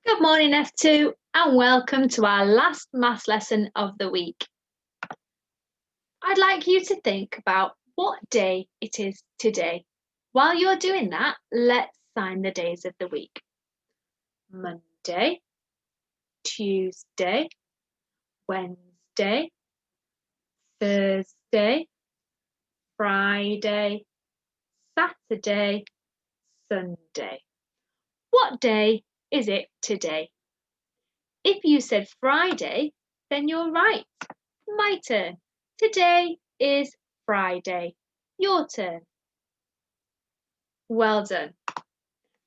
Good morning, F2, and welcome to our last maths lesson of the week. I'd like you to think about what day it is today. While you're doing that, let's sign the days of the week. Monday, Tuesday, Wednesday, Thursday, Friday, Saturday, Sunday. What day is it today? If you said Friday, then you're right. My turn. Today is Friday. Your turn. Well done.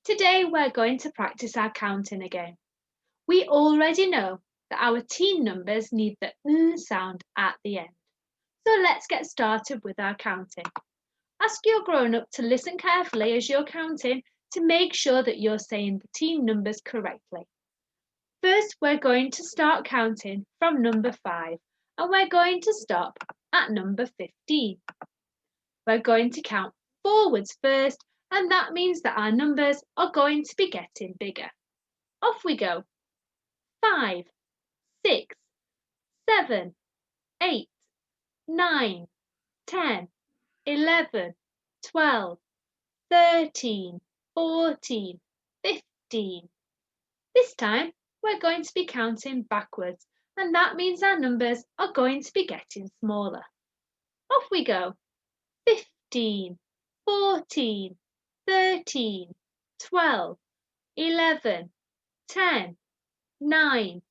Today we're going to practice our counting again. We already know that our team numbers need the sound at the end. So let's get started with our counting. Ask your grown-up to listen carefully as you're counting to make sure that you're saying the team numbers correctly. First, we're going to start counting from number 5 and we're going to stop at number 15. We're going to count forwards first, and that means that our numbers are going to be getting bigger. Off we go. 5, 6, 7, 8, 9, 10, 11, 12, 13, 14, 15. This time, we're going to be counting backwards, and that means our numbers are going to be getting smaller. Off we go. 15, 14, 13, 12, 11, 10, 9,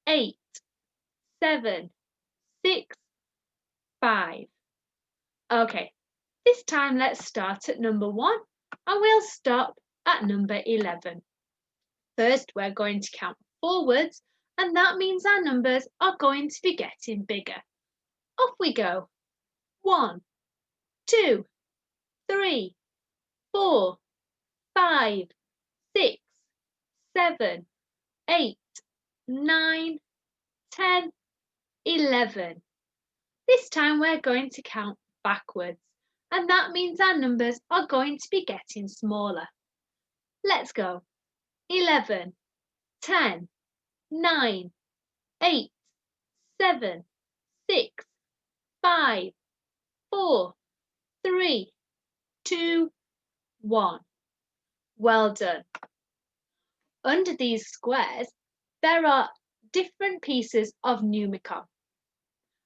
8, 7, 6, 5. Okay, this time let's start at number 1 and we'll stop at number 11. First, we're going to count forwards, and that means our numbers are going to be getting bigger. Off we go. 1, 2, 3, 4, 5, 6, 7, 8, 9, 10, 11. This time we're going to count backwards, and that means our numbers are going to be getting smaller. Let's go. 11, 10, 9, 8, 7, 6, 5, 4, 3, 2, 1. Well done. Under these squares, there are different pieces of Numicon.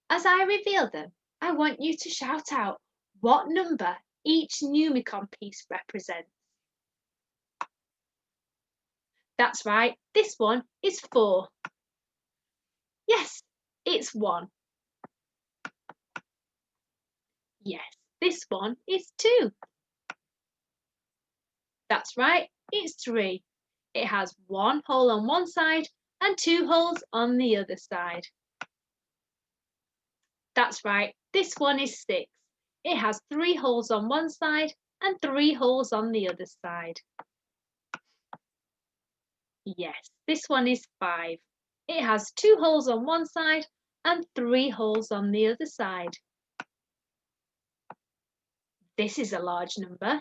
As I reveal them, I want you to shout out what number each Numicon piece represents. That's right, this one is 4. Yes, it's 1. Yes, this one is 2. That's right, it's 3. It has 1 hole on one side and 2 holes on the other side. That's right, this one is 6. It has 3 holes on one side and 3 holes on the other side. Yes, this one is 5. It has 2 holes on one side and 3 holes on the other side. This is a large number.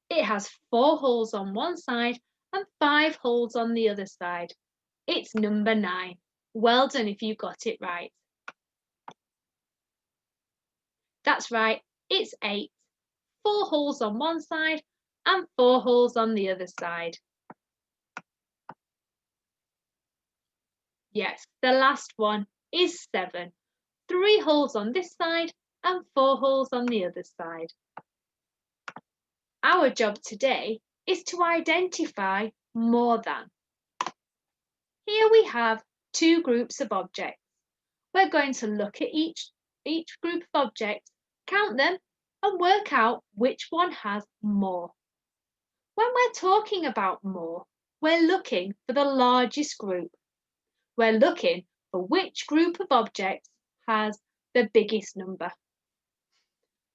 It has 4 holes on one side and 5 holes on the other side. It's number 9. Well done if you got it right. That's right, it's 8. 4 holes on one side and 4 holes on the other side. Yes, the last one is 7. 3 holes on this side and 4 holes on the other side. Our job today is to identify more than. Here we have 2 groups of objects. We're going to look at each group of objects, count them, and work out which one has more. When we're talking about more, we're looking for the largest group. We're looking for which group of objects has the biggest number.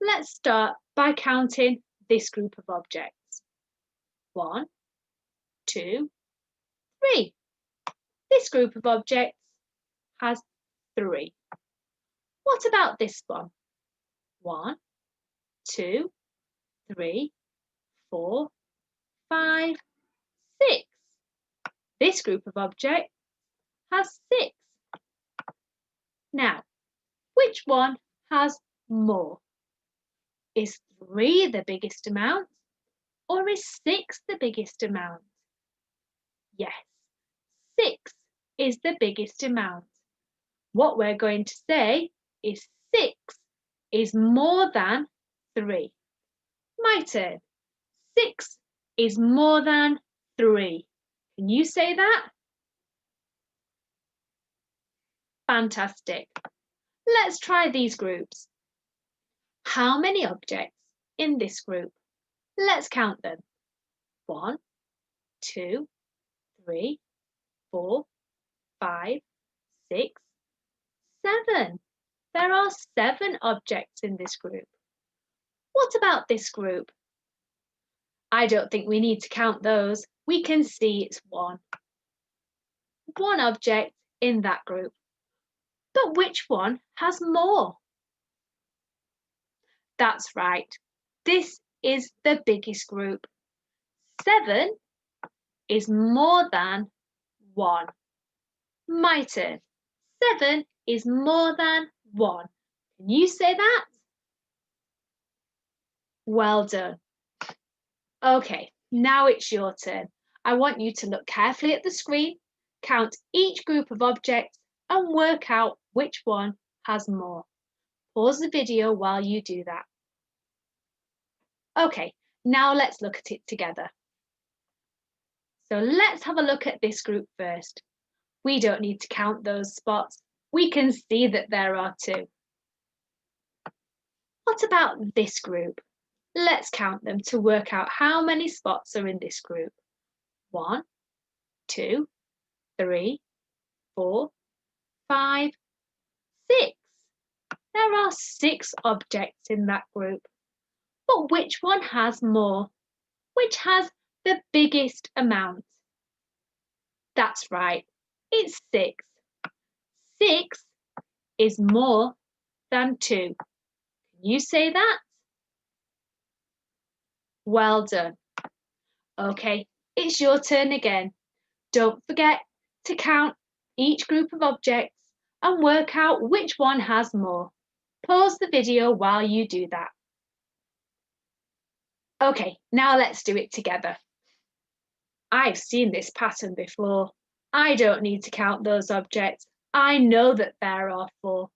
Let's start by counting this group of objects. 1, 2, 3. This group of objects has 3. What about this one? 1, 2, 3, 4, 5, 6. This group of objects has 6. Now, which one has more? Is 3 the biggest amount, or is 6 the biggest amount? Yes, 6 is the biggest amount. What we're going to say is 6 is more than 3. My turn. 6 is more than 3. Can you say that? Fantastic. Let's try these groups. How many objects in this group? Let's count them. 1, 2, 3, 4, 5, 6, 7. There are 7 objects in this group. What about this group? I don't think we need to count those. We can see it's 1. 1 object in that group. But which one has more? That's right. This is the biggest group. 7 is more than 1. My turn. 7 is more than 1. Can you say that? Well done. Okay, now it's your turn. I want you to look carefully at the screen, count each group of objects, and work out which one has more. Pause the video while you do that. Okay, now let's look at it together. So let's have a look at this group first. We don't need to count those spots. We can see that there are 2. What about this group? Let's count them to work out how many spots are in this group. 1, 2, 3, 4, 5, 6. There are 6 objects in that group. But which one has more? Which has the biggest amount? That's right, it's 6. 6 is more than 2. Can you say that? Well done. Okay, it's your turn again. Don't forget to count each group of objects and work out which one has more. Pause the video while you do that. Okay, now let's do it together. I've seen this pattern before. I don't need to count those objects. I know that there are 4.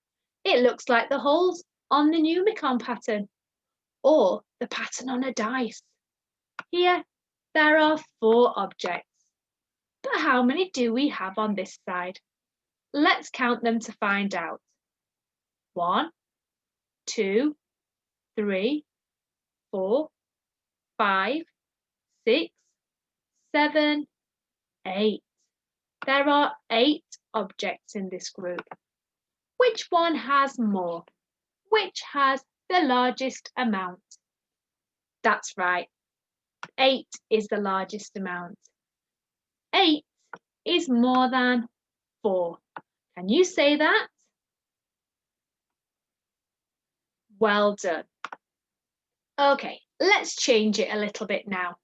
It looks like the holes on the Numicon pattern or the pattern on a dice. Here, there are 4 objects. But how many do we have on this side? Let's count them to find out. 1, 2, 3, 4, 5, 6, 7, 8. There are 8 objects in this group. Which one has more? Which has the largest amount? That's right. 8 is the largest amount. 8 is more than 4. Can you say that? Well done. Okay, let's change it a little bit now.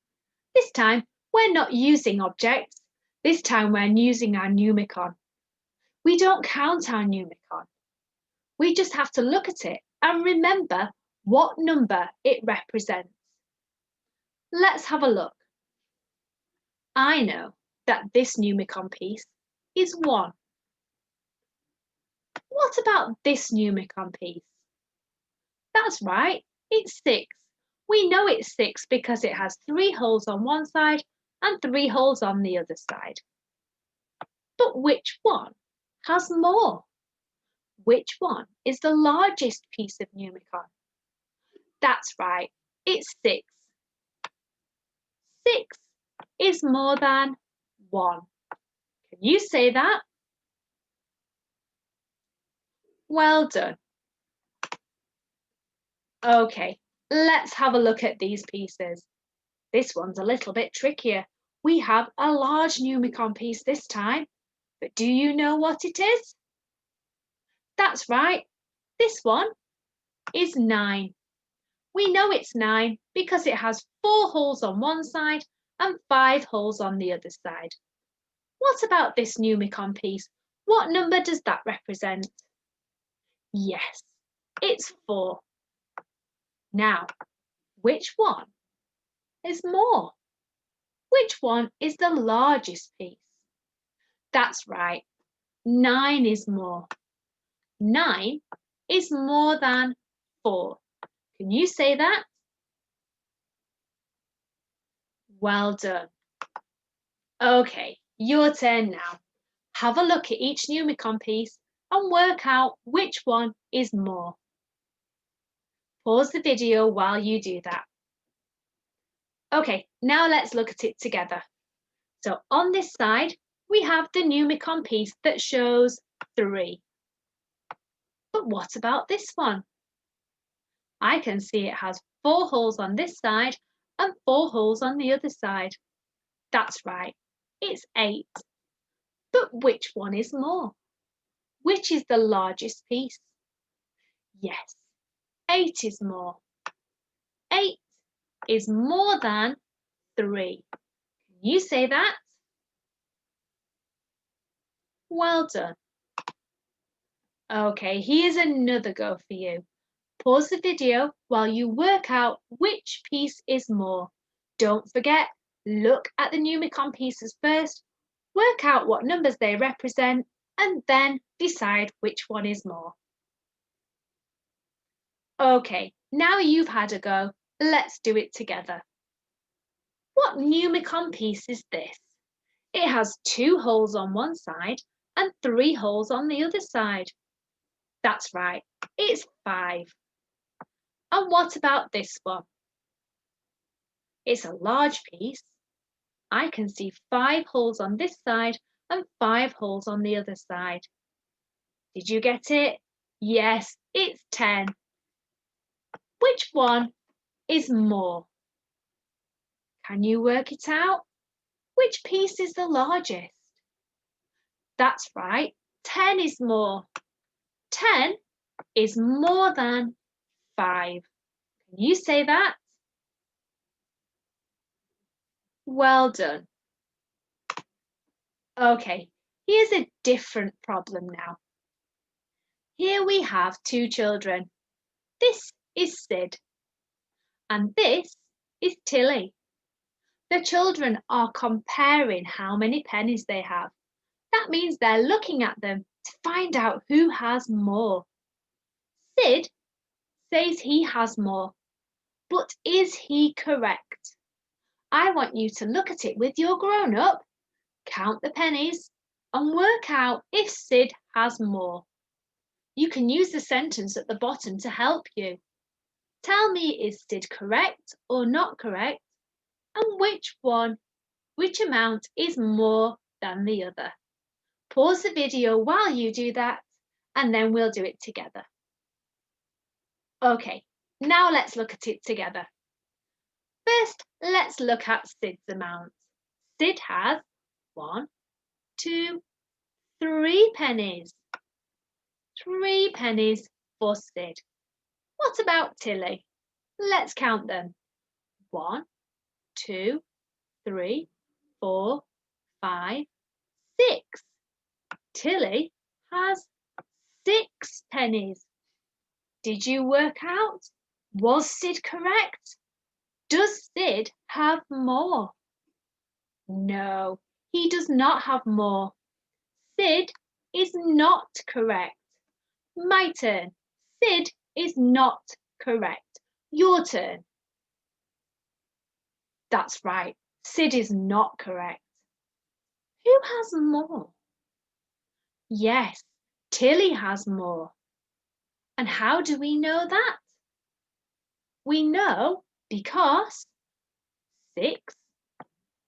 This time, we're not using objects. This time, we're using our Numicon. We don't count our Numicon. We just have to look at it and remember what number it represents. Let's have a look. I know that this Numicon piece is 1. What about this Numicon piece? That's right, it's 6. We know it's 6 because it has 3 holes on one side and 3 holes on the other side. But which one has more? Which one is the largest piece of Numicon? That's right, it's 6. 6 is more than 1. Can you say that? Well done. Okay, let's have a look at these pieces. This one's a little bit trickier. We have a large Numicon piece this time, but do you know what it is? That's right, this one is 9. We know it's 9 because it has 4 holes on one side and 5 holes on the other side. What about this Numicon piece? What number does that represent? Yes, it's 4. Now, which one is more? Which one is the largest piece? That's right, 9 is more. 9 is more than 4. Can you say that? Well done. Okay, your turn now. Have a look at each Numicon piece and work out which one is more. Pause the video while you do that. Okay, now let's look at it together. So on this side, we have the Numicon piece that shows 3. But what about this one? I can see it has 4 holes on this side and 4 holes on the other side. That's right, it's 8. But which one is more? Which is the largest piece? Yes, 8 is more. 8 is more than 3. Can you say that? Well done. Okay, here's another go for you. Pause the video while you work out which piece is more. Don't forget, look at the Numicon pieces first, work out what numbers they represent, and then decide which one is more. Okay, now you've had a go, let's do it together. What Numicon piece is this? It has 2 holes on one side and 3 holes on the other side. That's right, it's 5. And what about this one? It's a large piece. I can see 5 holes on this side and 5 holes on the other side. Did you get it? Yes, it's 10. Which one is more? Can you work it out? Which piece is the largest? That's right, 10 is more. 10 is more than 5. Can you say that? Well done. Okay, here's a different problem now. Here we have 2 children. This is Sid and this is Tilly. The children are comparing how many pennies they have. That means they're looking at them to find out who has more. Sid says he has more, but is he correct? I want you to look at it with your grown-up, count the pennies, and work out if Sid has more. You can use the sentence at the bottom to help you. Tell me, is Sid correct or not correct? And which amount is more than the other? Pause the video while you do that, and then we'll do it together. Okay, now let's look at it together. First, let's look at Sid's amount. Sid has 1, 2, 3 pennies. 3 pennies for Sid. What about Tilly? Let's count them. 1, 2, 3, 4, 5, 6. Tilly has 6 pennies. Did you work out? Was Sid correct? Does Sid have more? No, he does not have more. Sid is not correct. My turn. Sid is not correct. Your turn. That's right. Sid is not correct. Who has more? Yes, Tilly has more. And how do we know that? We know because 6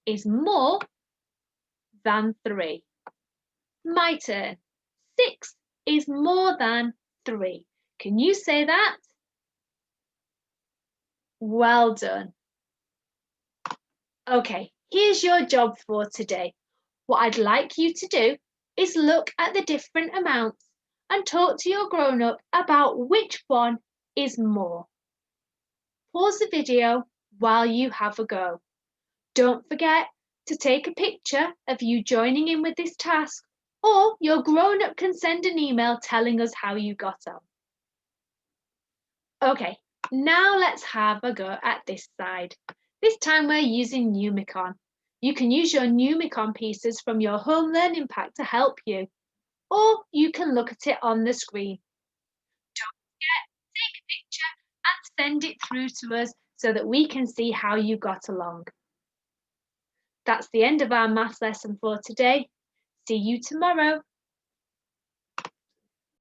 is more than 3. My turn. 6 is more than 3. Can you say that? Well done. Okay, here's your job for today. What I'd like you to do is look at the different amounts and talk to your grown-up about which one is more. Pause the video while you have a go. Don't forget, to take a picture of you joining in with this task, or your grown-up can send an email telling us how you got on. Okay, now let's have a go at this side. This time we're using Numicon. You can use your Numicon pieces from your home learning pack to help you, or you can look at it on the screen. Don't forget, take a picture and send it through to us so that we can see how you got along. That's the end of our maths lesson for today. See you tomorrow.